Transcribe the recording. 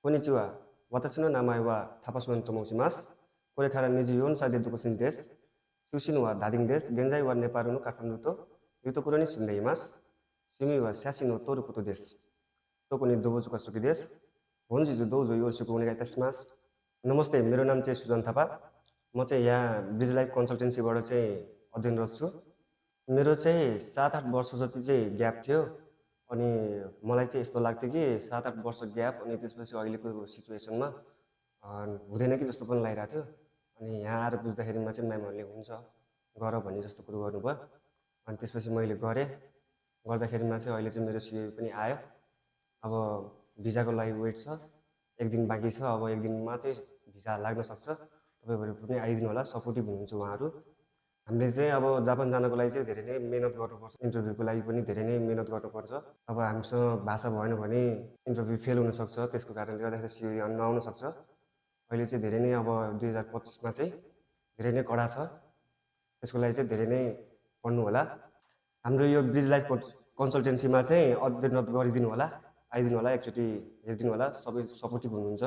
こんにちは。私の名前はタパスワンと申します。これから24歳で独身です。出身はダディンです。現在はネパールのカトマンズというところに住んでいます。趣味は写真を撮ることです。特に動物が好きです。本日どうぞよろしくお願いいたします。नमस्ते मेरो नाम चाहिँ सुजन थापा म चाहिँ यहाँ ब्रिज लाइफ कन्सल्टेन्सीबाट चाहिँ अध्ययनरत छु मेरो चाहिँ 7-8 वर्ष जति चाहिँ ग्याप थियो अनि मलाई चाहिँ यस्तो लाग्थ्यो कि 7-8 वर्ष ग्याप अनि त्यसपछि अहिलेको सिचुएसनमा हुँदैन कि जस्तो पनि लागिरहेको थियो अनि यहाँ आएर बुझ्दाखेरिमा चाहिँ म्यामहरूले हुन्छ गर भन्ने जस्तो कुरो गर्नुभयो अनि त्यसपछि मैले गरेँ गर्दाखेरिमा चाहिँ अहिले चाहिँ मेरो सिए पनि आयो अब भिजाको लागि वेट छ एक दिन बाँकी छ अब एक दिनमा चाहिँ भिजा लाग्न सक्छ तपाईँहरू पनि आइदिनु होला सपोर्टिभ हुनुहुन्छ उहाँहरू हामीले चाहिँ अब जापान जानको लागि चाहिँ धेरै नै मेहनत गर्नुपर्छ इन्टरभ्यूको लागि पनि धेरै नै मेहनत गर्नुपर्छ अब हामीसँग भाषा भएन भने इन्टरभ्यू फेल हुनसक्छ त्यसको कारणले गर्दाखेरि सिओ नआउन सक्छ अहिले चाहिँ धेरै नै अब 2025मा चाहिँ धेरै नै कडा छ त्यसको लागि चाहिँ धेरै नै पढ्नु होला हाम्रो यो ब्रिज लाइफ कन्सल्टेन्सीमा चाहिँ अध्ययन गरिदिनु होला आइदिनु होला एकचोटि हेरिदिनु होला सबै सपोर्टिभ हुनुहुन्छ